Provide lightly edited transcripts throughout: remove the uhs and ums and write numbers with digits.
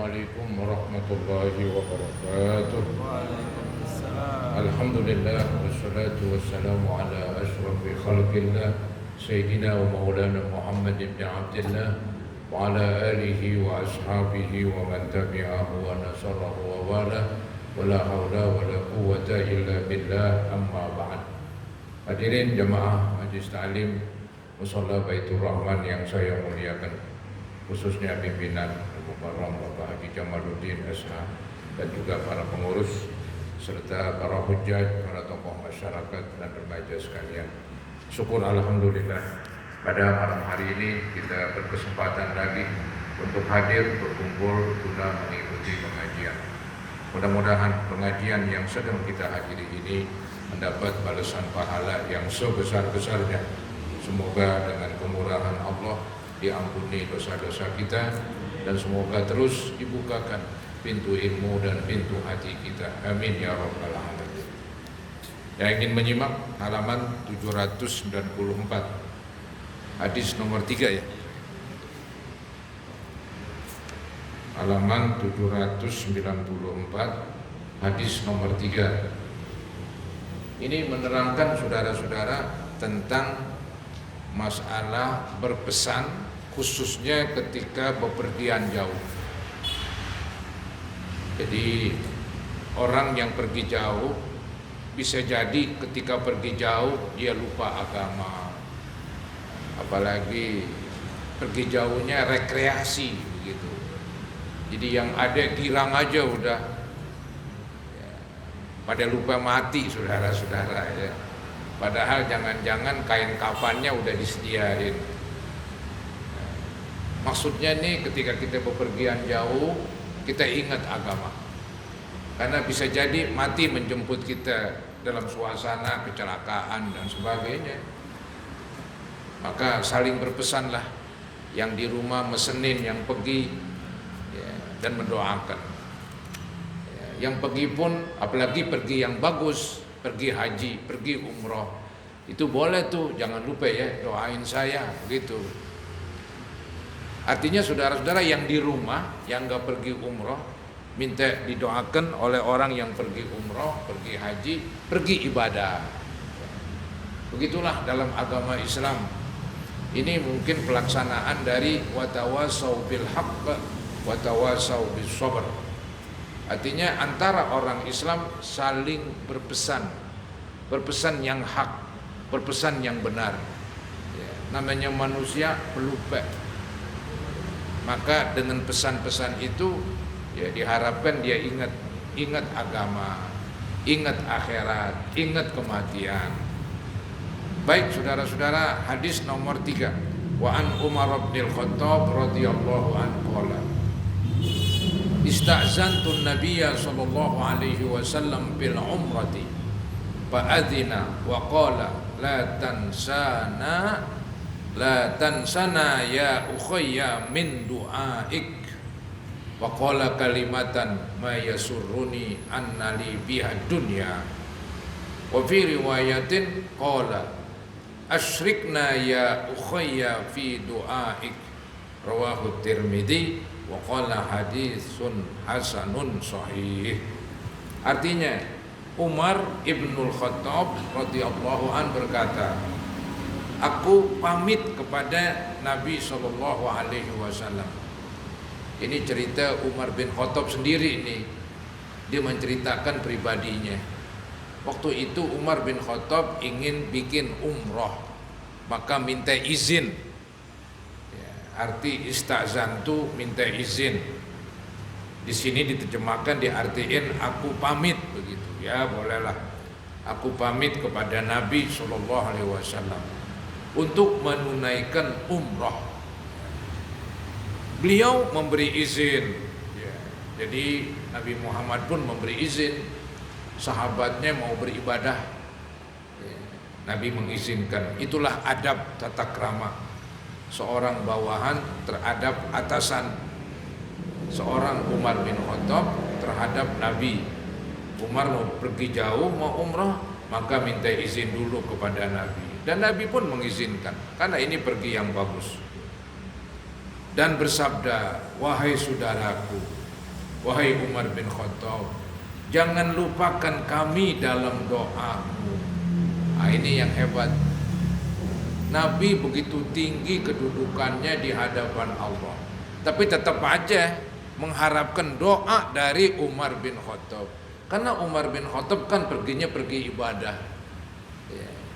Assalamualaikum warahmatullahi wabarakatuh. Waalaikumsalam. Alhamdulillah wassalatu wassalamu ala asyrafil khalqillah Sayyidina wa maulana Muhammad ibn Abdillah wa ala alihi wa ashabihi wa man tabi'ahu wa nasarahu wa wala wa la hawla wa la quwwata illa billah, amma ba'd. Hadirin jamaah Majlis Ta'lim Musholla Baitur Rahman yang saya muliakan, khususnya pimpinan Al-Mukarram Bapak Haji Jamaluddin SH dan juga para pengurus serta para hujjaj, para tokoh masyarakat dan remaja sekalian. Syukur alhamdulillah pada malam hari ini kita berkesempatan lagi untuk hadir berkumpul guna mengikuti pengajian. Mudah-mudahan pengajian yang sedang kita hadiri ini mendapat balasan pahala yang sebesar-besarnya. Semoga dengan kemurahan Allah diampuni dosa-dosa kita dan semoga terus dibukakan pintu ilmu dan pintu hati kita. Amin ya rabbal alamin. Yang ingin menyimak halaman 794, hadis nomor 3 ya. Halaman 794, hadis nomor 3. Ini menerangkan saudara-saudara tentang masalah berpesan, khususnya ketika bepergian jauh. Jadi orang yang pergi jauh bisa jadi ketika pergi jauh dia lupa agama, apalagi pergi jauhnya rekreasi begitu. Jadi yang ada girang aja udah ya, pada lupa mati saudara-saudara ya. Padahal jangan-jangan kain kafannya udah disediain. Maksudnya nih ketika kita bepergian jauh kita ingat agama, karena bisa jadi mati menjemput kita dalam suasana kecelakaan dan sebagainya. Maka saling berpesanlah, yang di rumah mesenin yang pergi ya, dan mendoakan ya, yang pergi pun apalagi pergi yang bagus, pergi haji, pergi umroh, itu boleh tuh, jangan lupa ya doain saya begitu. Artinya saudara-saudara yang di rumah yang gak pergi umroh minta didoakan oleh orang yang pergi umroh, pergi haji, pergi ibadah. Begitulah dalam agama Islam. Ini mungkin pelaksanaan dari watawasau bil haqq watawasau bis sabr. Artinya antara orang Islam saling berpesan, berpesan yang hak, berpesan yang benar ya, namanya manusia pelupa. Maka dengan pesan-pesan itu ya diharapkan dia ingat agama, ingat akhirat, ingat kematian. Baik saudara-saudara, hadis nomor 3. Wa an Umar bin Khattab radhiyallahu anhu qala ista'zantu an-nabiyya sallallahu alaihi wasallam bil umrati fa adzina wa qala la tansana ya ukhayya min du'aik wa qala kalimatan ma yasurruni annali biha dunya wa fi riwayatin qala asyrikna ya ukhayya fi du'aik rawahu Tirmidzi wa qala haditsun hasanun sahih. Artinya Umar ibnul Khattab radhiyallahu an berkata, aku pamit kepada Nabi sallallahu alaihi wasallam. Ini cerita Umar bin Khattab sendiri ini. Dia menceritakan pribadinya. Waktu itu Umar bin Khattab ingin bikin umroh, maka minta izin. Ya, arti istazantu minta izin. Di sini diterjemahkan diartiin aku pamit begitu. Ya bolehlah. Aku pamit kepada Nabi sallallahu alaihi wasallam untuk menunaikan umrah. Beliau memberi izin ya, jadi Nabi Muhammad pun memberi izin. Sahabatnya mau beribadah ya, Nabi mengizinkan. Itulah adab tata krama seorang bawahan terhadap atasan. Seorang Umar bin Khattab terhadap Nabi. Umar mau pergi jauh, mau umrah, maka minta izin dulu kepada Nabi. Dan Nabi pun mengizinkan, karena ini pergi yang bagus. Dan bersabda, wahai saudaraku, wahai Umar bin Khattab, jangan lupakan kami dalam doamu. Nah, ini yang hebat. Nabi begitu tinggi kedudukannya di hadapan Allah, tapi tetap aja mengharapkan doa dari Umar bin Khattab. Karena Umar bin Khattab kan pergi ibadah.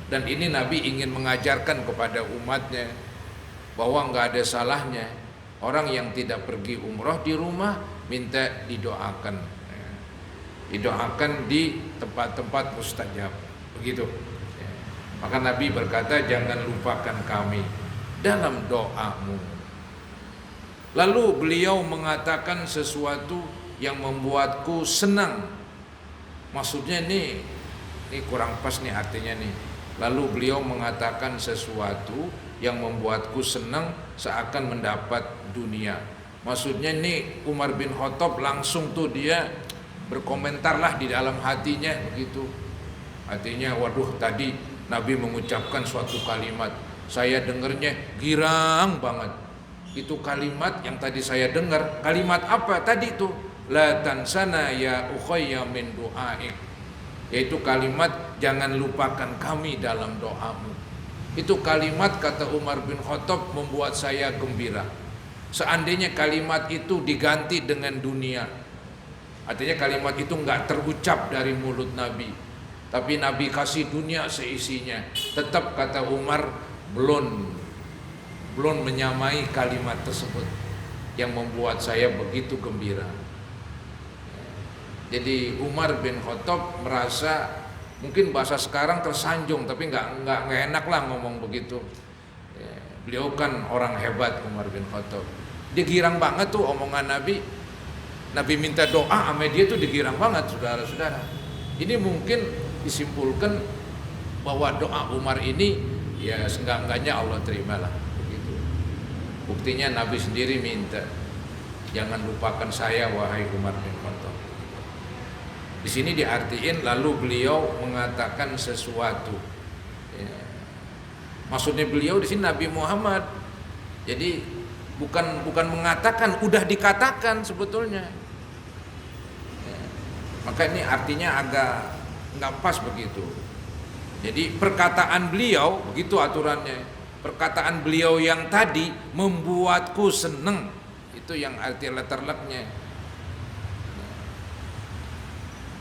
Dan ini Nabi ingin mengajarkan kepada umatnya bahwa nggak ada salahnya orang yang tidak pergi umroh di rumah minta didoakan. Didoakan di tempat-tempat mustajab. Begitu. Maka Nabi berkata, jangan lupakan kami dalam doamu. Lalu beliau mengatakan sesuatu yang membuatku senang. Maksudnya ini kurang pas nih artinya nih. Lalu beliau mengatakan sesuatu yang membuatku senang seakan mendapat dunia. Maksudnya nih Umar bin Khattab langsung tuh dia berkomentarlah di dalam hatinya begitu. Artinya waduh tadi Nabi mengucapkan suatu kalimat, saya dengarnya girang banget. Itu kalimat yang tadi saya dengar. Kalimat apa tadi itu? La tansana ya ukhayya min du'aik. Yaitu kalimat jangan lupakan kami dalam doamu. Itu kalimat kata Umar bin Khattab membuat saya gembira. Seandainya kalimat itu diganti dengan dunia, artinya kalimat itu enggak terucap dari mulut Nabi, tapi Nabi kasih dunia seisinya, tetap kata Umar belum menyamai kalimat tersebut yang membuat saya begitu gembira. Jadi Umar bin Khattab merasa mungkin bahasa sekarang tersanjung, tapi nggak enak lah ngomong begitu. Beliau kan orang hebat, Umar bin Khattab. Dia girang banget tuh omongan Nabi. Nabi minta doa sama dia tuh digirang banget, saudara-saudara. Ini mungkin disimpulkan bahwa doa Umar ini ya seenggak-enggaknya Allah terimalah begitu. Buktinya Nabi sendiri minta, jangan lupakan saya wahai Umar bin Khattab. Di sini diartiin lalu beliau mengatakan sesuatu. Ya. Maksudnya beliau di sini Nabi Muhammad. Jadi bukan mengatakan, udah dikatakan sebetulnya. Ya. Maka ini artinya agak nggak pas begitu. Jadi perkataan beliau begitu aturannya. Perkataan beliau yang tadi membuatku seneng. Itu yang arti letterleknya.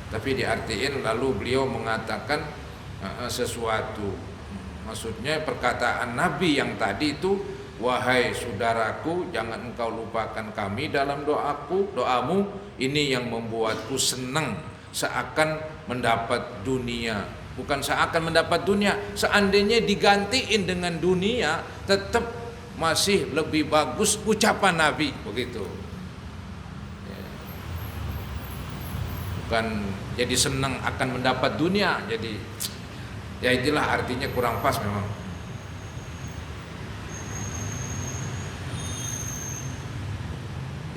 Tapi diartiin lalu beliau mengatakan sesuatu. Maksudnya perkataan Nabi yang tadi itu, wahai saudaraku, jangan engkau lupakan kami dalam doamu. Ini yang membuatku senang seakan mendapat dunia. Bukan seakan mendapat dunia, seandainya digantiin dengan dunia tetap masih lebih bagus ucapan Nabi begitu. Bukan jadi senang akan mendapat dunia, jadi ya itulah artinya kurang pas memang.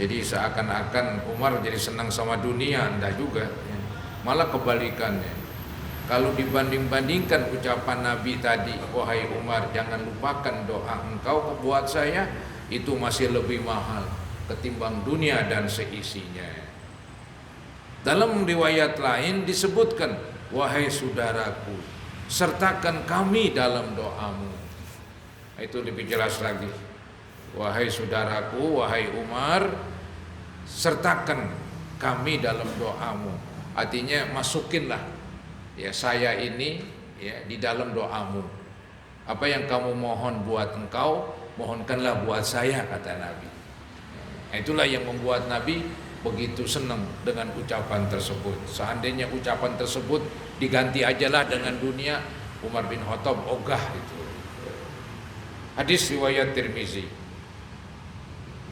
Jadi seakan-akan Umar jadi senang sama dunia, enggak juga ya. Malah kebalikannya. Kalau dibanding-bandingkan ucapan Nabi tadi, wahai Umar jangan lupakan doa engkau buat saya, itu masih lebih mahal ketimbang dunia dan seisinya. Dalam riwayat lain disebutkan, wahai saudaraku, sertakan kami dalam doamu. Itu lebih jelas lagi. Wahai saudaraku, wahai Umar, sertakan kami dalam doamu. Artinya masukinlah ya saya ini ya di dalam doamu. Apa yang kamu mohon buat engkau, mohonkanlah buat saya, kata Nabi. Nah, itulah yang membuat Nabi begitu senang dengan ucapan tersebut. Seandainya ucapan tersebut diganti ajalah dengan dunia, Umar bin Khattab ogah itu. Hadis riwayat Tirmizi.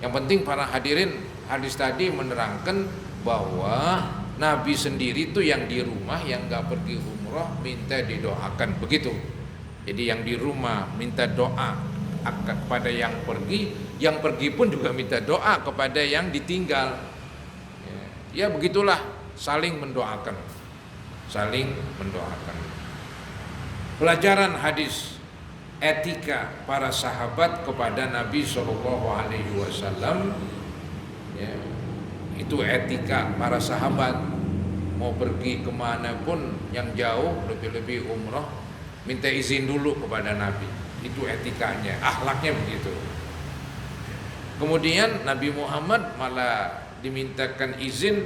Yang penting para hadirin, hadis tadi menerangkan bahwa Nabi sendiri itu yang di rumah, yang gak pergi umroh minta didoakan begitu. Jadi yang di rumah minta doa kepada yang pergi pun juga minta doa kepada yang ditinggal. Ya begitulah, saling mendoakan. Pelajaran hadis, etika para sahabat kepada Nabi SAW ya, Itu etika para sahabat. Mau pergi kemana pun yang jauh, lebih-lebih umrah, minta izin dulu kepada Nabi. Itu etikanya, akhlaknya begitu. Kemudian Nabi Muhammad malah dimintakan izin,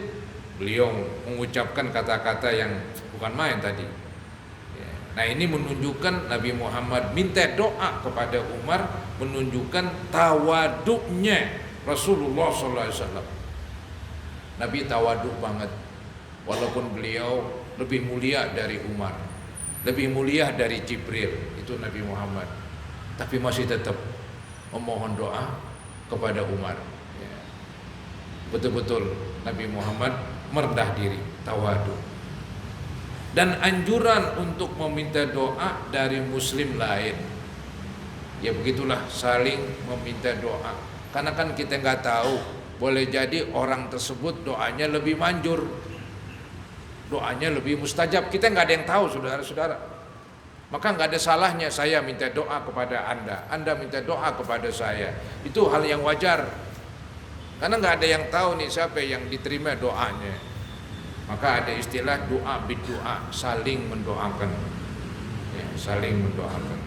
beliau mengucapkan kata-kata yang bukan main tadi. Nah, ini menunjukkan Nabi Muhammad minta doa kepada Umar, menunjukkan tawaduknya Rasulullah SAW. Nabi tawaduk banget, walaupun beliau lebih mulia dari Umar, lebih mulia dari Jibril, itu Nabi Muhammad, tapi masih tetap memohon doa kepada Umar. Betul-betul Nabi Muhammad merendah diri, tawaduk. Dan anjuran untuk meminta doa dari muslim lain, ya begitulah, saling meminta doa. Karena kan kita nggak tahu, boleh jadi orang tersebut doanya lebih manjur, doanya lebih mustajab. Kita nggak ada yang tahu, saudara-saudara. Maka nggak ada salahnya saya minta doa kepada Anda minta doa kepada saya. Itu hal yang wajar. Karena nggak ada yang tahu nih siapa yang diterima doanya. Maka ada istilah doa bidoa, saling mendoakan, ya, saling mendoakan.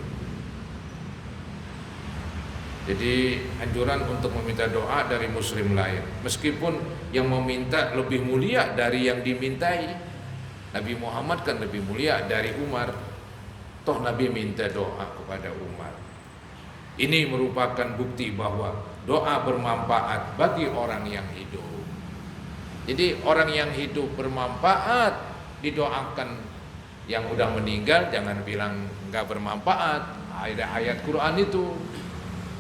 Jadi anjuran untuk meminta doa dari muslim lain, meskipun yang meminta lebih mulia dari yang dimintai. Nabi Muhammad kan lebih mulia dari Umar, toh Nabi minta doa kepada Umar. Ini merupakan bukti bahwa doa bermanfaat bagi orang yang hidup. Jadi orang yang hidup bermanfaat didoakan, yang udah meninggal jangan bilang enggak bermanfaat. Ada ayat Quran itu,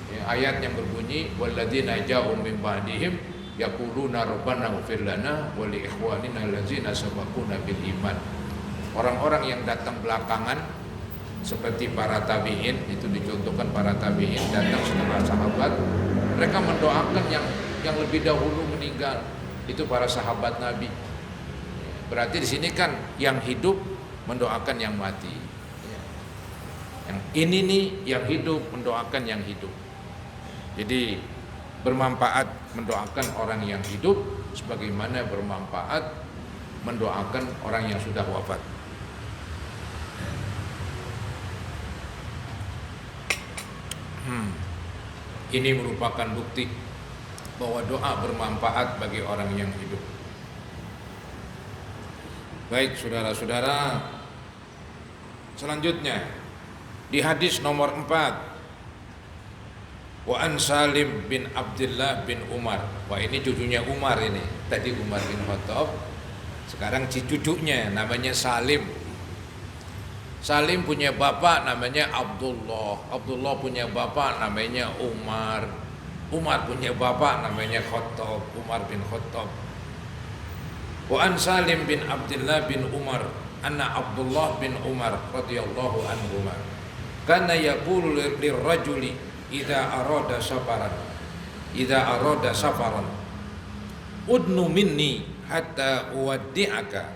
ya, ayat yang berbunyi walladzina ja'u min ba'dihim yaquluna rabbana ighfir lana wa li ikhwanina allazina sabaquna bil iman. Orang-orang yang datang belakangan seperti para tabi'in, itu dicontohkan para tabi'in datang setelah sahabat, mereka mendoakan yang lebih dahulu meninggal. Itu para sahabat Nabi. Berarti di sini kan yang hidup mendoakan yang mati. Yang ini nih yang hidup mendoakan yang hidup. Jadi bermanfaat mendoakan orang yang hidup sebagaimana bermanfaat mendoakan orang yang sudah wafat. Ini merupakan bukti bahwa doa bermanfaat bagi orang yang hidup. Baik saudara-saudara, selanjutnya di hadis nomor 4, wa an Salim bin Abdullah bin Umar. Wah, ini cucunya Umar ini. Tadi Umar bin Khattab, sekarang cucunya namanya Salim. Salim punya bapak namanya Abdullah. Abdullah punya bapak namanya Umar. Umar punya bapak namanya Khattab, Umar bin Khattab. Wa an Salim bin Abdullah bin Umar, anna Abdullah bin Umar radhiyallahu anhuma kana yaqulu lirrajuli idza arada safaran udnu minni hatta uwaddi'aka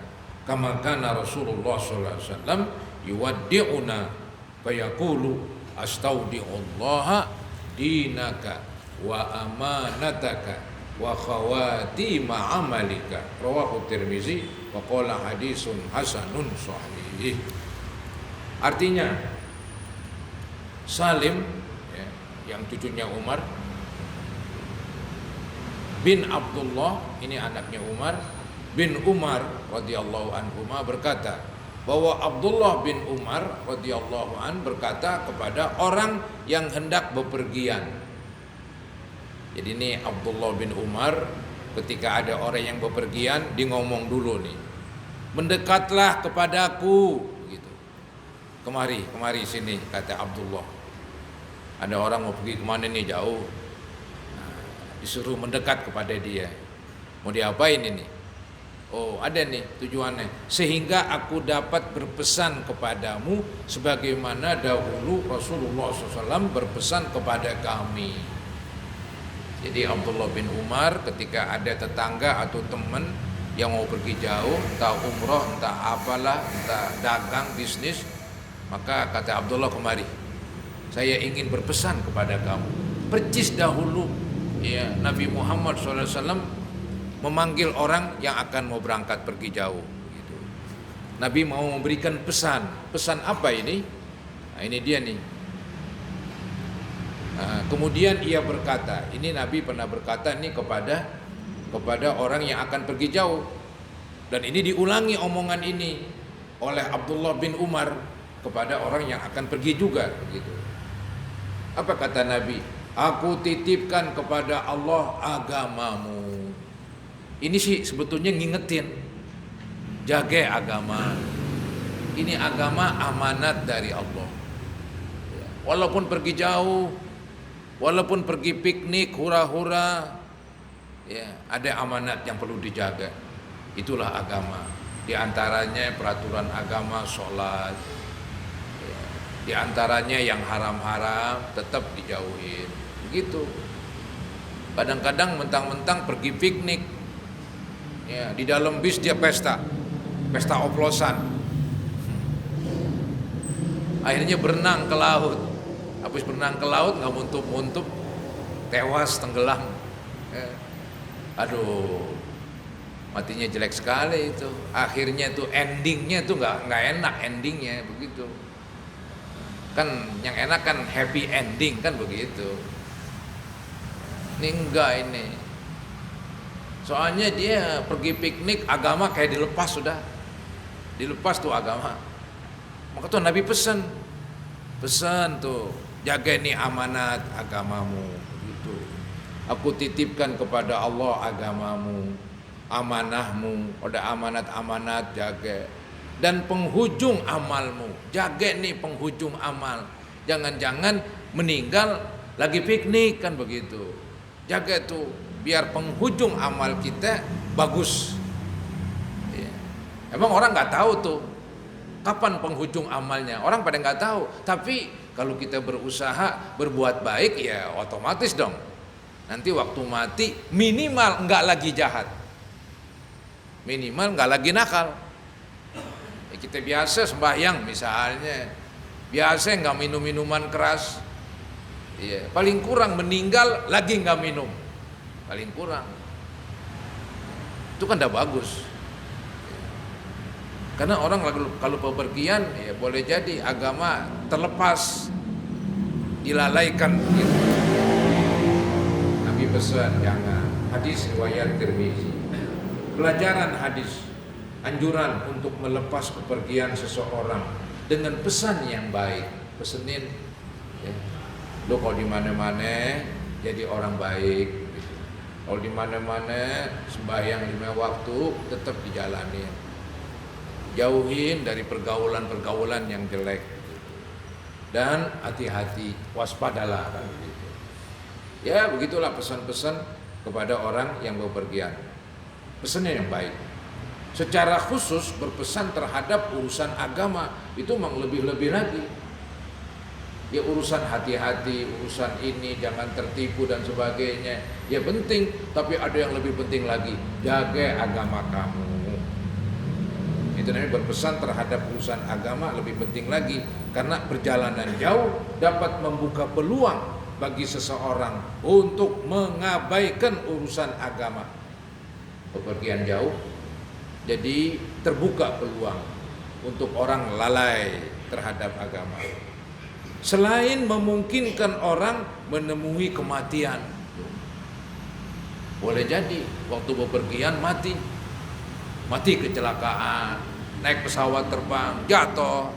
kama kana Rasulullah sallallahu alaihi wasallam yuwaddi'una fayaqulu astaudi'ullaha dinaka wa amanataka wa khawatima amalika, rawahu Tirmizi wa qala hadisun hasanun sahih. Artinya Salim, ya, yang cucunya Umar bin Abdullah, ini anaknya Umar bin Umar radhiyallahu anhuma berkata bahwa Abdullah bin Umar radhiyallahu an berkata kepada orang yang hendak bepergian. Jadi ini Abdullah bin Umar ketika ada orang yang bepergian, dia ngomong dulu nih, mendekatlah kepadaku, gitu. Kemari sini, kata Abdullah. Ada orang mau pergi kemana nih jauh, disuruh mendekat kepada dia. Mau diapain ini? Oh, ada nih tujuannya, sehingga aku dapat berpesan kepadamu sebagaimana dahulu Rasulullah SAW berpesan kepada kami. Jadi Abdullah bin Umar ketika ada tetangga atau teman yang mau pergi jauh, entah umroh, entah apalah, entah dagang, bisnis, maka kata Abdullah, kemari, saya ingin berpesan kepada kamu. Percis dahulu ya Nabi Muhammad SAW memanggil orang yang akan mau berangkat pergi jauh. Gitu. Nabi mau memberikan pesan. Pesan apa ini? Nah, ini dia nih. Nah, kemudian ia berkata, ini Nabi pernah berkata ini kepada orang yang akan pergi jauh. Dan ini diulangi omongan ini oleh Abdullah bin Umar kepada orang yang akan pergi juga. Gitu. Apa kata Nabi? Aku titipkan kepada Allah agamamu. Ini sih sebetulnya ngingetin, jaga agama. Ini agama amanat dari Allah. Walaupun pergi jauh, walaupun pergi piknik, hura-hura, ya, ada amanat yang perlu dijaga. Itulah agama. Di antaranya peraturan agama, sholat. Ya, di antaranya yang haram-haram tetap dijauhin. Begitu. Kadang-kadang mentang-mentang pergi piknik, ya, di dalam bis dia pesta oplosan. Akhirnya berenang ke laut. Habis berenang ke laut nggak muntup-muntup, tewas tenggelam. Aduh, matinya jelek sekali itu. Akhirnya tuh endingnya tuh nggak enak endingnya begitu. Kan yang enak kan happy ending kan begitu. Ini enggak ini. Soalnya dia pergi piknik, agama kayak dilepas sudah. Dilepas tuh agama. Maka tuh Nabi pesan tuh, jaga ini amanat agamamu gitu. Aku titipkan kepada Allah agamamu, amanahmu, ada amanat-amanat jaga. Dan penghujung amalmu, jaga nih penghujung amal. Jangan-jangan meninggal lagi piknik kan begitu. Jaga tuh biar penghujung amal kita bagus. Ya. Emang orang nggak tahu tuh kapan penghujung amalnya, orang pada nggak tahu. Tapi kalau kita berusaha berbuat baik ya otomatis dong. Nanti waktu mati minimal nggak lagi jahat, minimal nggak lagi nakal. Ya, kita biasa sembahyang misalnya, biasa nggak minum minuman keras. Ya, paling kurang meninggal lagi nggak minum, paling kurang. Itu kan udah bagus. Karena orang kalau bepergian ya boleh jadi agama terlepas, dilalaikan gitu. Nabi pesan jangan. Hadis riwayat Tirmizi. Pelajaran hadis, anjuran untuk melepas kepergian seseorang dengan pesan yang baik. Pesenin, ya, lo kalau di mana-mana jadi orang baik. Gitu. Kalau di mana-mana sembahyang 5 waktu tetap dijalanin. Jauhin dari pergaulan-pergaulan yang jelek dan hati-hati, waspadalah kan begitu. Ya begitulah pesan-pesan kepada orang yang bepergian. Pesannya yang baik. Secara khusus berpesan terhadap urusan agama itu memang lebih-lebih lagi. Ya urusan hati-hati, urusan ini jangan tertipu dan sebagainya. Ya penting, tapi ada yang lebih penting lagi, jaga agama kamu. Itu namanya berpesan terhadap urusan agama lebih penting lagi, karena perjalanan jauh dapat membuka peluang bagi seseorang untuk mengabaikan urusan agama. Bepergian jauh jadi terbuka peluang untuk orang lalai terhadap agama. Selain memungkinkan orang menemui kematian, boleh jadi waktu bepergian mati kecelakaan, naik pesawat terbang, jatuh,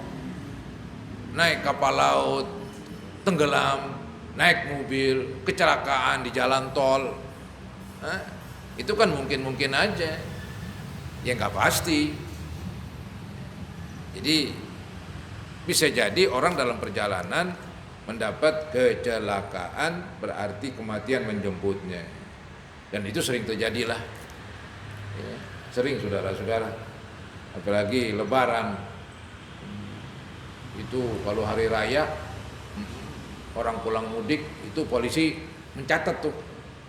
naik kapal laut, tenggelam, naik mobil, kecelakaan di jalan tol. Itu kan mungkin aja, ya nggak pasti. Jadi bisa jadi orang dalam perjalanan mendapat kecelakaan, berarti kematian menjemputnya, dan itu sering terjadilah. Ya. Sering saudara-saudara, apalagi lebaran itu kalau hari raya orang pulang mudik itu polisi mencatat tuh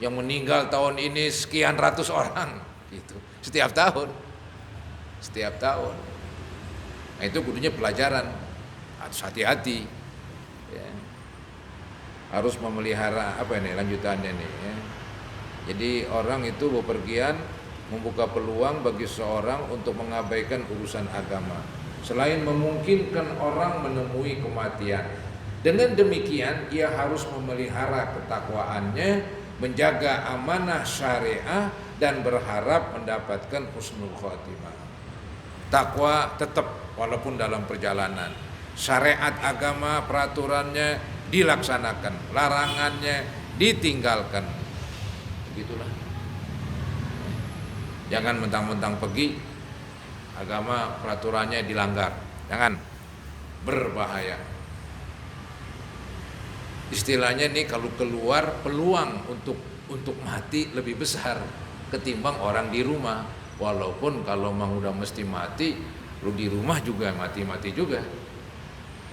yang meninggal tahun ini sekian ratus orang gitu, setiap tahun. Nah itu kudunya pelajaran, harus hati-hati ya. Harus memelihara apa ini lanjutannya nih ya. Jadi orang itu bepergian membuka peluang bagi seorang untuk mengabaikan urusan agama, selain memungkinkan orang menemui kematian. Dengan demikian ia harus memelihara ketakwaannya, menjaga amanah syariah, dan berharap mendapatkan husnul khotimah. Takwa tetap walaupun dalam perjalanan. Syariat agama, peraturannya dilaksanakan, larangannya ditinggalkan. Begitulah. Jangan mentang-mentang pergi, agama peraturannya dilanggar. Jangan, berbahaya. Istilahnya nih, kalau keluar peluang untuk mati lebih besar ketimbang orang di rumah. Walaupun kalau memang udah mesti mati, lu di rumah juga mati-mati juga.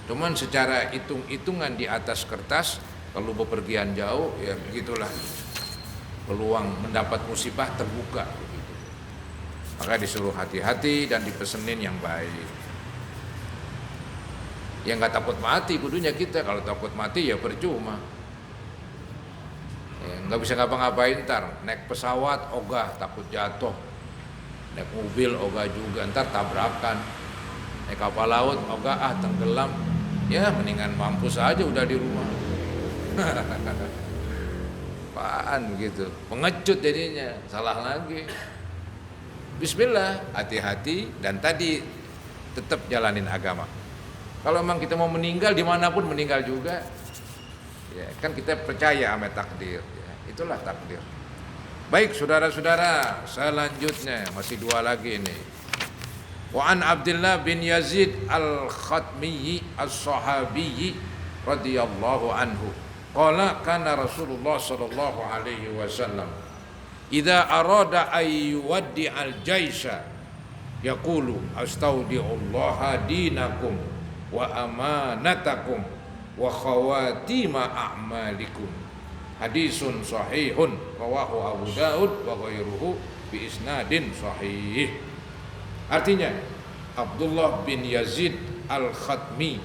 Cuman secara hitung-hitungan di atas kertas, kalau bepergian jauh ya begitulah, peluang mendapat musibah terbuka begitu. Maka disuruh hati-hati dan dipesenin yang baik. Yang nggak takut mati kudunya kita. Kalau takut mati ya percuma, ya, nggak bisa ngapa-ngapain. Ntar naik pesawat ogah takut jatuh, naik mobil ogah juga ntar tabrakan, naik kapal laut ogah tenggelam. Ya mendingan mampus aja udah di rumah. Apaan gitu, pengecut jadinya, salah lagi. Bismillah, hati-hati, dan tadi tetap jalanin agama. Kalau memang kita mau meninggal, dimanapun meninggal juga, ya kan kita percaya sama takdir, ya, itulah takdir. Baik saudara-saudara, selanjutnya masih dua lagi ini. Wa an Abdullah bin Yazid al-Khatmi as-Sahabi radhiyallahu anhu qala kana Rasulullah sallallahu alaihi wasallam idza arada ay yuwaddi al-jaisha yaqulu astaudi'ullaha dinakum wa amanatakum wa khawatima a'malikum. Hadisun sahihun rawahu Abu Daud wa ghairuhu bi isnadin sahih. Artinya, Abdullah bin Yazid al-Khatmi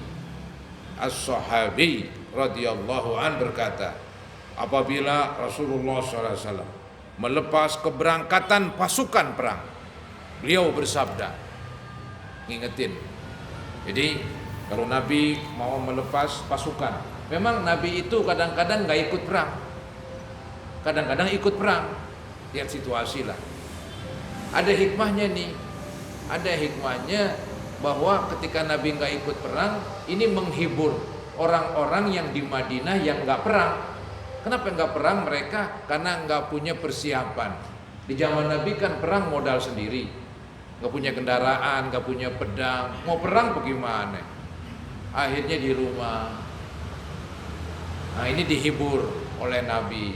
as-Sahabi radhiyallahu an berkata, apabila Rasulullah SAW melepas keberangkatan pasukan perang, beliau bersabda, ngingetin. Jadi kalau Nabi mau melepas pasukan, memang Nabi itu kadang-kadang nggak ikut perang, kadang-kadang ikut perang. Lihat situasi lah. Ada hikmahnya nih, ada hikmahnya bahwa ketika Nabi nggak ikut perang, ini menghibur orang-orang yang di Madinah yang nggak perang. Kenapa nggak perang mereka? Karena nggak punya persiapan. Di zaman Nabi kan perang modal sendiri, nggak punya kendaraan, nggak punya pedang, mau perang bagaimana? Akhirnya di rumah. Nah ini dihibur oleh Nabi,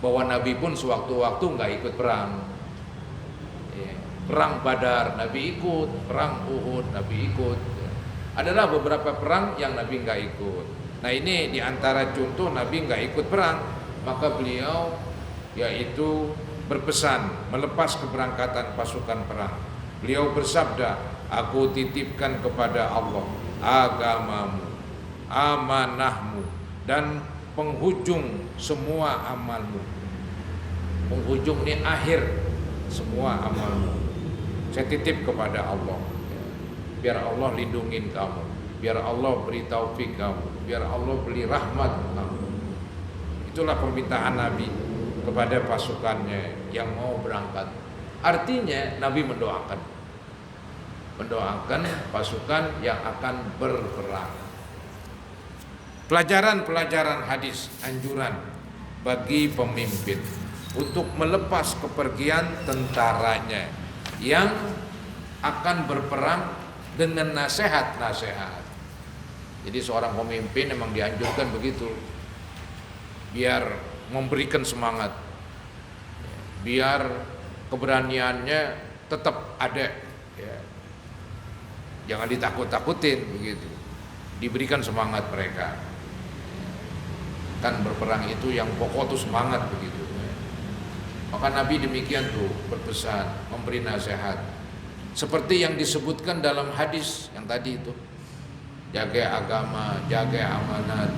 bahwa Nabi pun sewaktu-waktu nggak ikut perang. Perang Badar Nabi ikut, perang Uhud Nabi ikut. Adalah beberapa perang yang Nabi nggak ikut. Nah ini diantara contoh Nabi nggak ikut perang, maka beliau yaitu berpesan melepas keberangkatan pasukan perang. Beliau bersabda, aku titipkan kepada Allah agamamu, amanahmu, dan penghujung semua amalmu. Penghujung ini akhir semua amalmu. Saya titip kepada Allah, biar Allah lindungin kamu, biar Allah beri taufik kamu, biar Allah beri rahmat kamu. Itulah permintaan Nabi kepada pasukannya yang mau berangkat. Artinya Nabi mendoakan pasukan yang akan berperang. Pelajaran-pelajaran hadis, anjuran bagi pemimpin untuk melepas kepergian tentaranya yang akan berperang dengan nasihat-nasihat. Jadi seorang pemimpin memang dianjurkan begitu, biar memberikan semangat, biar keberaniannya tetap ada, ya. Jangan ditakut-takutin begitu, diberikan semangat mereka. Kan berperang itu yang pokok tuh semangat begitu. Maka Nabi demikian tuh berpesan, memberi nasihat. Seperti yang disebutkan dalam hadis yang tadi itu, jaga agama, jaga amanat,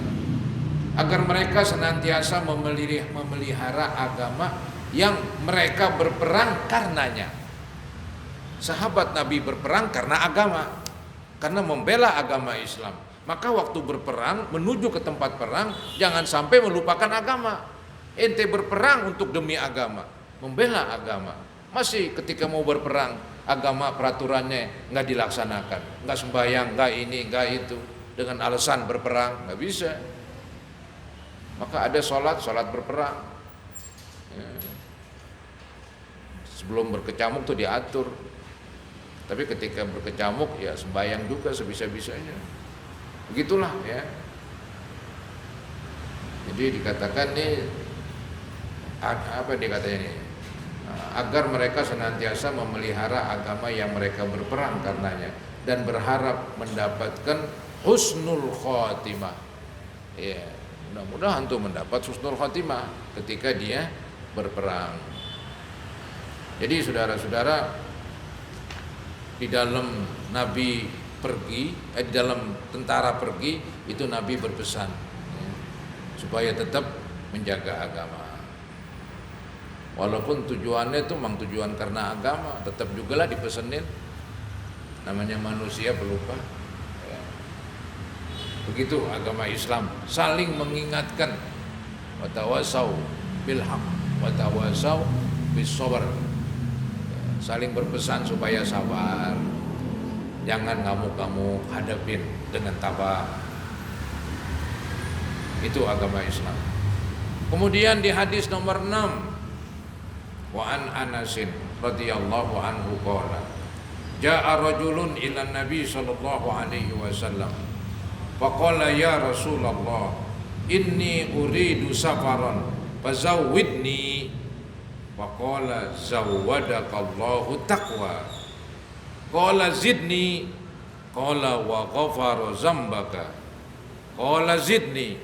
agar mereka senantiasa memelihara agama yang mereka berperang karenanya. Sahabat Nabi berperang karena agama, karena membela agama Islam. Maka waktu berperang, menuju ke tempat perang, jangan sampai melupakan agama. Ente berperang untuk demi agama, membela agama. Masih ketika mau berperang, agama peraturannya nggak dilaksanakan, nggak sembahyang, nggak ini, nggak itu, dengan alasan berperang, nggak bisa. Maka ada sholat berperang. Sebelum berkecamuk tuh diatur. Tapi ketika berkecamuk ya sembahyang juga sebisa-bisanya. Begitulah ya. Jadi dikatakan nih apa dikatanya nih? Agar mereka senantiasa memelihara agama yang mereka berperang karenanya dan berharap mendapatkan husnul khotimah. Ya, mudah-mudahan tuh mendapat husnul khotimah ketika dia berperang. Jadi saudara-saudara, di dalam Nabi pergi, di dalam tentara pergi itu Nabi berpesan ya, supaya tetap menjaga agama. Walaupun tujuannya itu memang tujuan karena agama, tetap juga lah dipesenin. Namanya manusia pelupa. Ya. Begitu agama Islam, saling mengingatkan. Watawasau bil haq, watawasau bis sabr. Saling berpesan supaya sabar. Jangan ngamuk-ngamuk, hadapin dengan tabah. Itu agama Islam. Kemudian di hadis nomor 6, wa an Anasin radhiyallahu anhu qala, jaa rajulun ila Nabi sallallahu alaihi wasallam faqala ya Rasulullah inni uridu safaran fazawwidni faqala zawwadakallahu taqwa. Qala zidni, qala wa ghafara zambaka, qala zidni,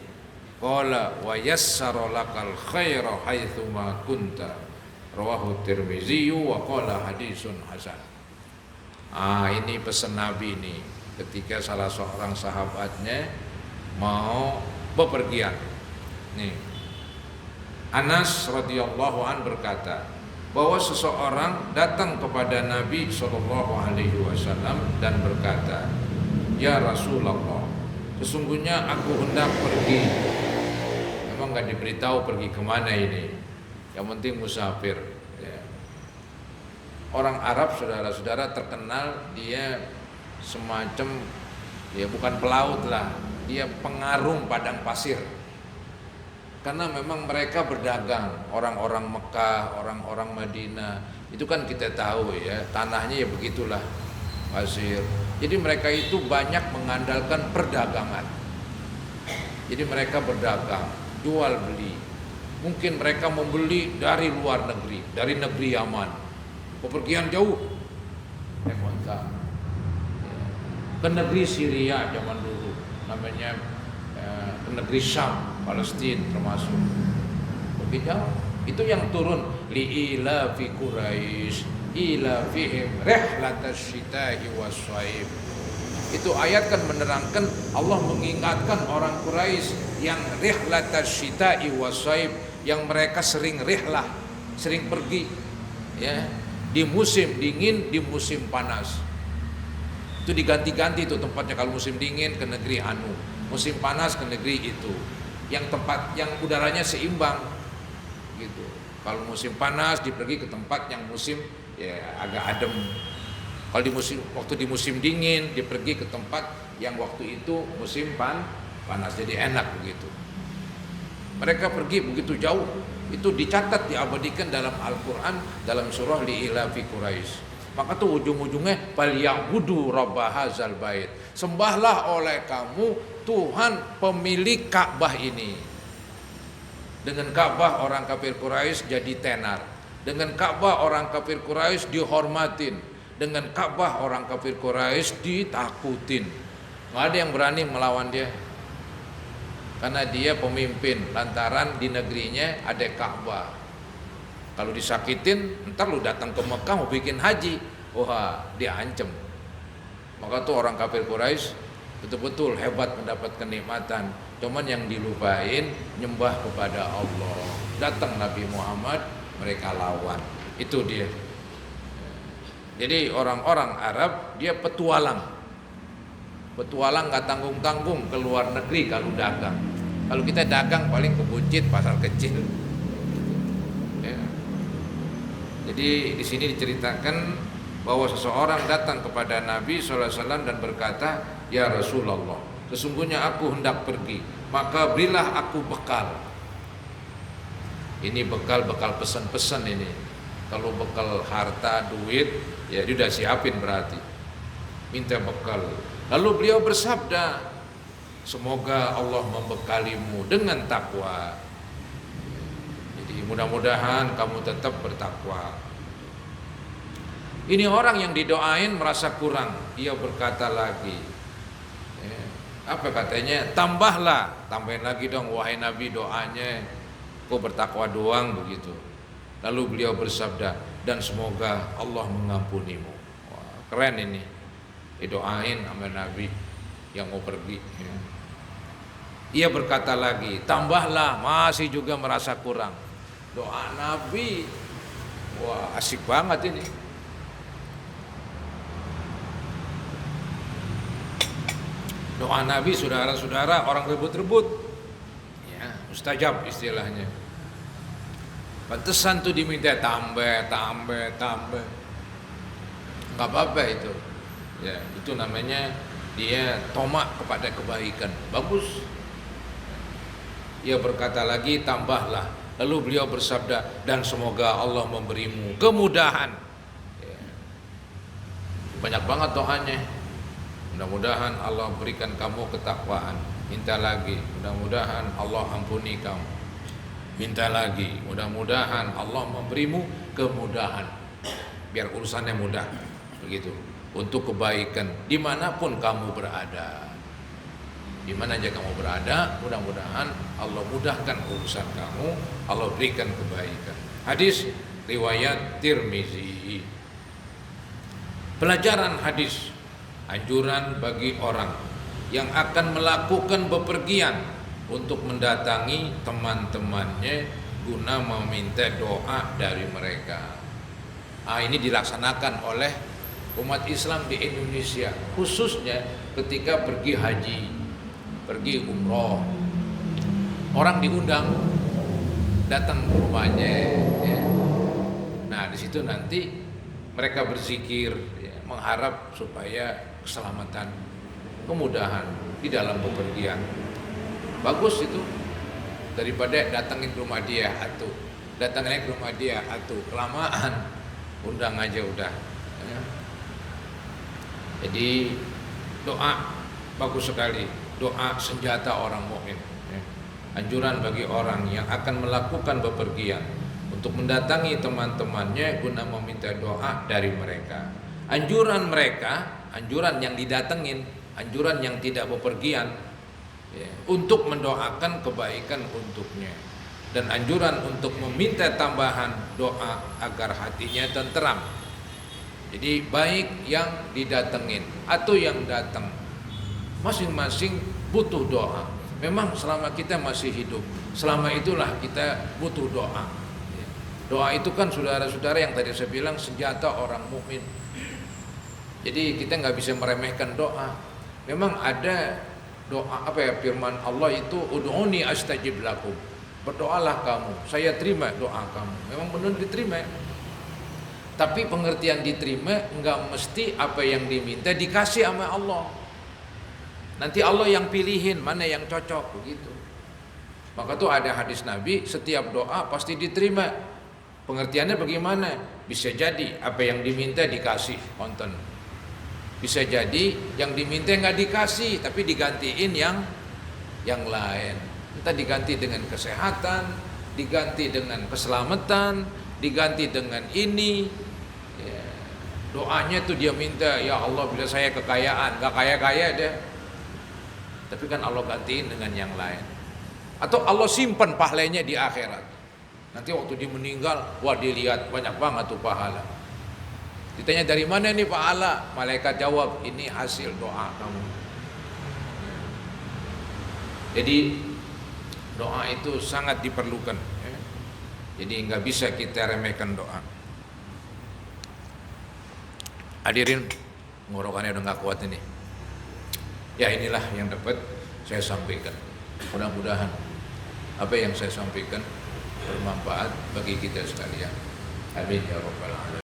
qala wa yassara lakal khaira haitsuma kunta. Rawahu Tirmizi wa qala hadisun hasan. Ini pesan Nabi ini ketika salah seorang sahabatnya mau bepergian. Nih, Anas radhiyallahu an berkata bahwa seseorang datang kepada Nabi SAW dan berkata, ya Rasulullah, sesungguhnya aku hendak pergi. Memang nggak diberitahu pergi kemana ini, yang penting musafir ya. Orang Arab saudara-saudara terkenal dia semacam ya bukan pelaut lah, dia pengarung padang pasir. Karena memang mereka berdagang, orang-orang Mekah, orang-orang Madinah, itu kan kita tahu ya, tanahnya ya begitulah, pasir. Jadi mereka itu banyak mengandalkan perdagangan. Jadi mereka berdagang, jual beli. Mungkin mereka membeli dari luar negeri, dari negeri Yaman, bepergian jauh, ke negeri Syria zaman dulu, namanya ke negeri Syam, Palestina termasuk. Begitu itu yang turun li ila fi Quraisy ila fihim rihlatasy syita'i was-shaib. Itu ayat kan menerangkan, Allah mengingatkan orang Quraisy yang rihlatasy syita'i was-shaib, yang mereka sering rihlah, sering pergi ya, di musim dingin, di musim panas. Itu diganti-ganti itu tempatnya, kalau musim dingin ke negeri anu, musim panas ke negeri itu, yang tempat yang udaranya seimbang gitu. Kalau musim panas dipergi ke tempat yang musim ya agak adem. Kalau waktu di musim dingin dipergi ke tempat yang waktu itu musim panas, jadi enak begitu. Mereka pergi begitu jauh, itu dicatat, diabadikan dalam Al-Quran, dalam surah Li'ila fi Quraisy. Maka tuh ujung-ujungnya falyabudu rabbahazal bait, sembahlah oleh kamu Tuhan pemilik Ka'bah ini. Dengan Ka'bah orang kafir Quraisy jadi tenar, dengan Ka'bah orang kafir Quraisy dihormatin, dengan Ka'bah orang kafir Quraisy ditakutin. Nggak ada yang berani melawan dia, karena dia pemimpin, lantaran di negerinya ada Ka'bah. Kalau disakitin, ntar lu datang ke Mekah mau bikin haji, wah dia ancam. Maka tuh orang kafir Quraisy betul-betul hebat mendapat kenikmatan, cuman yang dilupain nyembah kepada Allah. Datang Nabi Muhammad mereka lawan. Itu dia. Jadi orang-orang Arab dia petualang nggak tanggung-tanggung ke luar negeri kalau dagang. Kalau kita dagang paling ke buncit, pasar kecil. Ya. Jadi di sini diceritakan bahwa seseorang datang kepada Nabi SAW dan berkata, "Ya Rasulullah, sesungguhnya aku hendak pergi, maka berilah aku bekal." Ini bekal pesan-pesan ini. Kalau bekal harta, duit, ya dia udah siapin berarti. Minta bekal. Lalu beliau bersabda, "Semoga Allah membekalimu dengan takwa." Jadi mudah-mudahan kamu tetap bertakwa. Ini orang yang didoain merasa kurang. Dia berkata lagi, apa katanya? Tambahin lagi dong wahai Nabi doanya. Kok bertakwa doang begitu. Lalu beliau bersabda, "Dan semoga Allah mengampunimu." Wah, keren ini. Didoain sama Nabi yang mau pergi. Ia berkata lagi, "Tambahlah," masih juga merasa kurang. Doa Nabi, wah asik banget ini. Doa Nabi, saudara-saudara, orang rebut-rebut, ya mustajab istilahnya. Pantesan tuh diminta tambah. Nggak apa-apa itu. Ya, itu namanya dia tomak kepada kebaikan. Bagus. Ia berkata lagi, "Tambahlah." Lalu beliau bersabda, "Dan semoga Allah memberimu kemudahan." Ya. Banyak banget doanya. Mudah-mudahan Allah berikan kamu ketakwaan. Minta lagi, mudah-mudahan Allah ampuni kamu. Minta lagi, mudah-mudahan Allah memberimu kemudahan. Biar urusannya mudah. Begitu. Untuk kebaikan dimanapun kamu berada. Dimana aja kamu berada, mudah-mudahan Allah mudahkan urusan kamu, Allah berikan kebaikan. Hadis riwayat Tirmizi. Pelajaran hadis, anjuran bagi orang yang akan melakukan bepergian untuk mendatangi teman-temannya guna meminta doa dari mereka. Ini dilaksanakan oleh umat Islam di Indonesia, khususnya ketika pergi haji, pergi umroh. Orang diundang datang ke rumahnya, ya. Nah di situ nanti mereka berzikir, ya, mengharap supaya keselamatan, kemudahan di dalam bepergian. Bagus itu, daripada datangin ke rumah dia datangnya ke rumah dia kelamaan, undang aja udah, ya. Jadi doa bagus sekali, doa senjata orang mukmin. Anjuran bagi orang yang akan melakukan bepergian untuk mendatangi teman-temannya guna meminta doa dari mereka. Anjuran mereka, anjuran yang didatengin, anjuran yang tidak bepergian, ya, untuk mendoakan kebaikan untuknya, dan anjuran untuk meminta tambahan doa agar hatinya tenteram. Jadi baik yang didatengin atau yang datang, masing-masing butuh doa. Memang selama kita masih hidup, selama itulah kita butuh doa. Doa itu kan saudara-saudara yang tadi saya bilang senjata orang mukmin. Jadi kita nggak bisa meremehkan doa. Memang ada doa firman Allah itu, "Ud'uni astajib lakum." Berdoalah kamu, saya terima doa kamu. Memang benar diterima. Tapi pengertian diterima enggak mesti apa yang diminta dikasih sama Allah. Nanti Allah yang pilihin mana yang cocok begitu. Maka tuh ada hadis Nabi, setiap doa pasti diterima. Pengertiannya bagaimana? Bisa jadi apa yang diminta dikasih, konten. Bisa jadi yang diminta nggak dikasih, tapi digantiin yang lain. Entah diganti dengan kesehatan, diganti dengan keselamatan, diganti dengan ini. Ya, doanya tuh dia minta, "Ya Allah bila saya kekayaan," nggak kaya-kaya deh. Tapi kan Allah gantiin dengan yang lain. Atau Allah simpan pahalanya di akhirat. Nanti waktu dia meninggal, wah dilihat banyak banget tuh pahala. Ditanya dari mana nih pahala? Malaikat jawab, ini hasil doa kamu. Jadi doa itu sangat diperlukan. Jadi nggak bisa kita remehkan doa. Hadirin, ngorokannya udah nggak kuat ini. Ya inilah yang dapat saya sampaikan. Mudah-mudahan apa yang saya sampaikan bermanfaat bagi kita sekalian. Amin ya rabbal alamin.